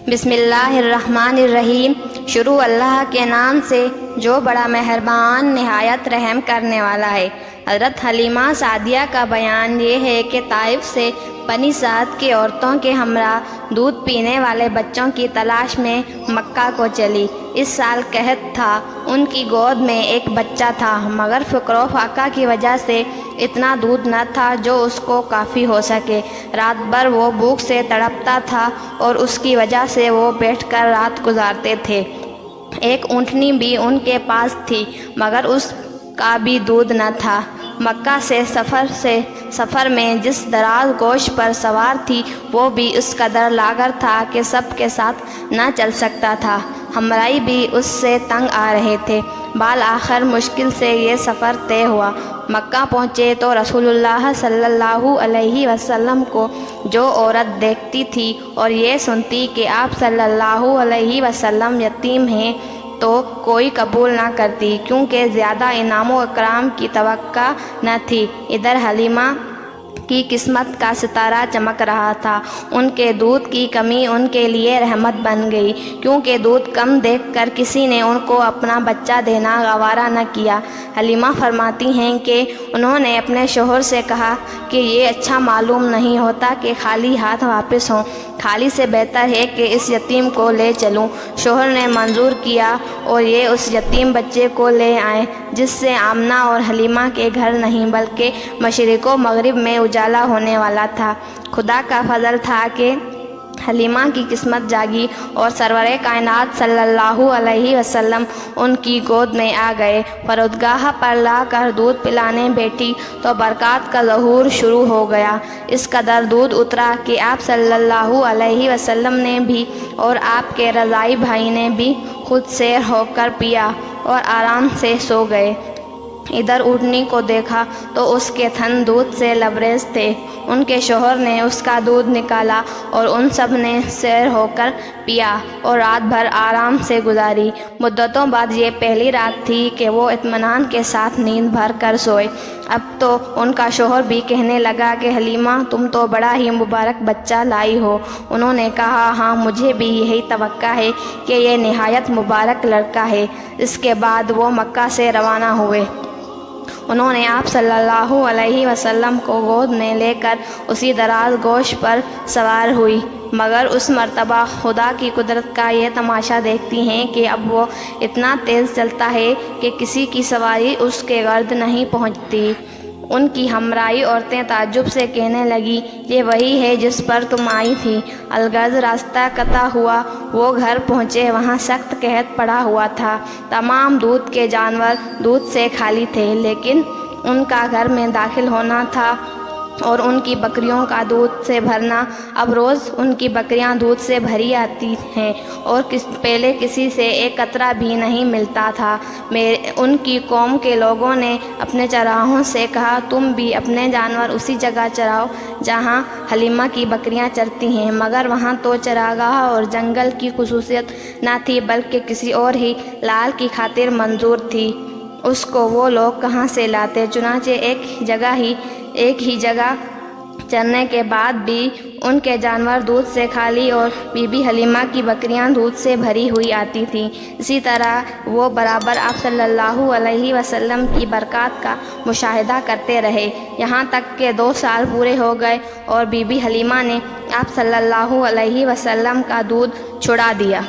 بسم اللہ الرحمن الرحیم۔ شروع اللہ کے نام سے جو بڑا مہربان نہایت رحم کرنے والا ہے۔ حضرت حلیمہ سعدیہ کا بیان یہ ہے کہ طائف سے بنی سعد کی عورتوں کے ہمراہ دودھ پینے والے بچوں کی تلاش میں مکہ کو چلی۔ اس سال قحط تھا، ان کی گود میں ایک بچہ تھا، مگر فقر و فاقہ کی وجہ سے اتنا دودھ نہ تھا جو اس کو کافی ہو سکے۔ رات بھر وہ بھوک سے تڑپتا تھا اور اس کی وجہ سے وہ بیٹھ کر رات گزارتے تھے۔ ایک اونٹنی بھی ان کے پاس تھی، مگر اس کا بھی دودھ نہ تھا۔ مکہ سے سفر میں جس دراز گوشت پر سوار تھی وہ بھی اس قدر لاغر تھا کہ سب کے ساتھ نہ چل سکتا تھا۔ ہمراہی بھی اس سے تنگ آ رہے تھے۔ بالآخر مشکل سے یہ سفر طے ہوا۔ مکہ پہنچے تو رسول اللہ صلی اللہ علیہ وسلم کو جو عورت دیکھتی تھی اور یہ سنتی کہ آپ صلی اللہ علیہ وسلم یتیم ہیں تو کوئی قبول نہ کرتی، کیونکہ زیادہ انعام و اکرام کی توقع نہ تھی۔ ادھر حلیمہ کی قسمت کا ستارہ چمک رہا تھا۔ ان کے دودھ کی کمی ان کے لیے رحمت بن گئی، کیونکہ دودھ کم دیکھ کر کسی نے ان کو اپنا بچہ دینا گوارا نہ کیا۔ حلیمہ فرماتی ہیں کہ انہوں نے اپنے شوہر سے کہا کہ یہ اچھا معلوم نہیں ہوتا کہ خالی ہاتھ واپس ہوں، خالی سے بہتر ہے کہ اس یتیم کو لے چلوں۔ شوہر نے منظور کیا اور یہ اس یتیم بچے کو لے آئے، جس سے آمنہ اور حلیمہ کے گھر نہیں بلکہ مشرق و مغرب میں اجالا ہونے والا تھا۔ خدا کا فضل تھا کہ حلیمہ کی قسمت جاگی اور سرور کائنات صلی اللہ علیہ وسلم ان کی گود میں آ گئے۔ فرودگاہ پر لا کر دودھ پلانے بیٹھی تو برکات کا ظہور شروع ہو گیا۔ اس قدر دودھ اترا کہ آپ صلی اللہ علیہ وسلم نے بھی اور آپ کے رضاعی بھائی نے بھی خود سیر ہو کر پیا اور آرام سے سو گئے۔ ادھر اونٹنی کو دیکھا تو اس کے تھن دودھ سے لبریز تھے۔ ان کے شوہر نے اس کا دودھ نکالا اور ان سب نے سیر ہو کر پیا اور رات بھر آرام سے گزاری۔ مدتوں بعد یہ پہلی رات تھی کہ وہ اطمینان کے ساتھ نیند بھر کر سوئے۔ اب تو ان کا شوہر بھی کہنے لگا کہ حلیمہ تم تو بڑا ہی مبارک بچہ لائی ہو۔ انہوں نے کہا ہاں، مجھے بھی یہی توقع ہے کہ یہ نہایت مبارک لڑکا ہے۔ اس کے بعد وہ مکہ سے روانہ ہوئے۔ انہوں نے آپ صلی اللہ علیہ وسلم کو گود میں لے کر اسی دراز گوشت پر سوار ہوئی، مگر اس مرتبہ خدا کی قدرت کا یہ تماشا دیکھتی ہیں کہ اب وہ اتنا تیز چلتا ہے کہ کسی کی سواری اس کے گرد نہیں پہنچتی۔ ان کی ہمراہی عورتیں تعجب سے کہنے لگیں یہ وہی ہے جس پر تم آئی تھی۔ الغرض راستہ قطع ہوا، وہ گھر پہنچے، وہاں سخت قحط پڑا ہوا تھا۔ تمام دودھ کے جانور دودھ سے خالی تھے، لیکن ان کا گھر میں داخل ہونا تھا اور ان کی بکریوں کا دودھ سے بھرنا۔ اب روز ان کی بکریاں دودھ سے بھری آتی ہیں اور پہلے کسی سے ایک قطرہ بھی نہیں ملتا تھا۔ ان کی قوم کے لوگوں نے اپنے چراہوں سے کہا تم بھی اپنے جانور اسی جگہ چراؤ جہاں حلیمہ کی بکریاں چرتی ہیں، مگر وہاں تو چراگاہ اور جنگل کی خصوصیت نہ تھی بلکہ کسی اور ہی لال کی خاطر منظور تھی۔ اس کو وہ لوگ کہاں سے لاتے؟ چنانچہ ایک ہی جگہ چرنے کے بعد بھی ان کے جانور دودھ سے خالی اور بی بی حلیمہ کی بکریاں دودھ سے بھری ہوئی آتی تھیں۔ اسی طرح وہ برابر آپ صلی اللہ علیہ وسلم کی برکات کا مشاہدہ کرتے رہے، یہاں تک کہ 2 سال پورے ہو گئے اور بی بی حلیمہ نے آپ صلی اللہ علیہ وسلم کا دودھ چھڑا دیا۔